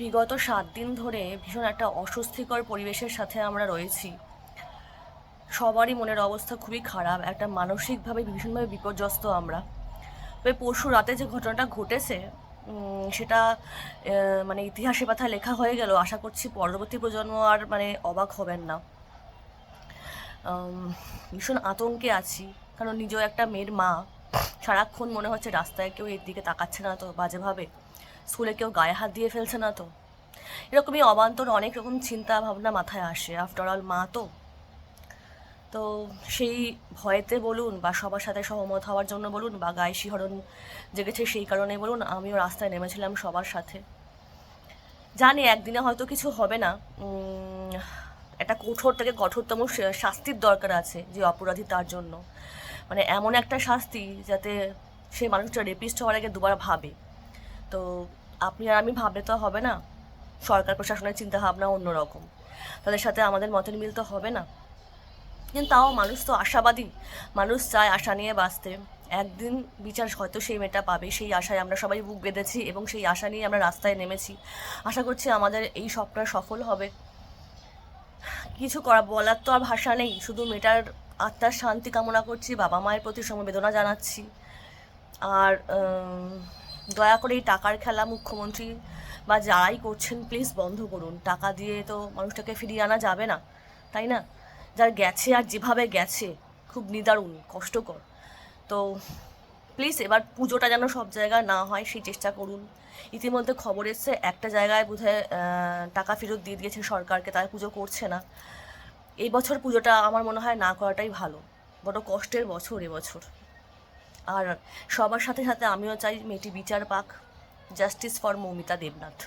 বিগত 7 দিন ধরে ভীষণ একটা অস্বস্তিকর পরিবেশের সাথে আমরা রয়েছি। সবারই মনের অবস্থা খুবই খারাপ, একটা মানসিকভাবে ভীষণভাবে বিপর্যস্ত আমরা। তবে পরশু রাতে যে ঘটনাটা ঘটেছে, সেটা মানে ইতিহাসে পাতায় লেখা হয়ে গেল। আশা করছি পরবর্তী প্রজন্ম আর মানে অবাক হবেন না। ভীষণ আতঙ্কে আছি, কারণ নিজেও একটা মেয়ের মা। সারাক্ষণ মনে হচ্ছে রাস্তায় কেউ এর দিকে তাকাচ্ছে না তো বাজেভাবে, স্কুলে কেউ গায়ে হাত দিয়ে ফেলছে না তো। এরকমই অবান্তর অনেক রকম চিন্তা ভাবনা মাথায় আসে, আফটার অল মা তো। তো সেই ভয়েতে বলুন বা সবার সাথে সহমত হওয়ার জন্য বলুন বা গায়ে শিহরণ জেগেছে সেই কারণে বলুন, আমিও রাস্তায় নেমেছিলাম সবার সাথে। জানি একদিনে হয়তো কিছু হবে না, একটা কঠোর থেকে কঠোরতম শাস্তির দরকার আছে যে অপরাধী তার জন্য। মানে এমন একটা শাস্তি যাতে সেই মানুষটা রেপিস্ট হওয়ার আগে দুবার ভাবে। তো আপনি আর আমি ভাবলে তো হবে না, সরকার প্রশাসনের চিন্তা ভাবনা অন্যরকম, তাদের সাথে আমাদের মতের মিল তো হবে না। কিন্তু তাও মানুষ তো আশাবাদী, মানুষ চায় আশা নিয়ে বাঁচতে। একদিন বিচার হয়তো সেই মেয়েটা পাবে, সেই আশায় আমরা সবাই বুক বেঁধেছি এবং সেই আশা নিয়ে আমরা রাস্তায় নেমেছি। আশা করছি আমাদের এই স্বপ্নটা সফল হবে। কিছু বলার তো আর ভাষা নেই, শুধু মেয়েটার আত্মার শান্তি কামনা করছি, বাবা মায়ের প্রতি সমবেদনা জানাচ্ছি। আর দয়া করে এই টাকার খেলা মুখ্যমন্ত্রী বা যারাই করছেন প্লিজ বন্ধ করুন। টাকা দিয়ে তো মানুষটাকে ফিরিয়ে আনা যাবে না, তাই না? যার গেছে আর যেভাবে গেছে খুব নিদারুণ কষ্টকর। তো প্লিজ এবার পুজোটা যেন সব জায়গায় না হয় সেই চেষ্টা করুন। ইতিমধ্যে খবর এসছে একটা জায়গায় বোধহয় টাকা ফেরত দিয়ে দিয়েছে সরকারকে, তারা পুজো করছে না। এই বছর পুজোটা আমার মনে হয় না করাটাই ভালো। বড় কষ্টের বছর এবছর। আর সবার সাথে সাথে আমিও চাই মেয়েটি বিচার পাক। Justice for Moumita Debnath.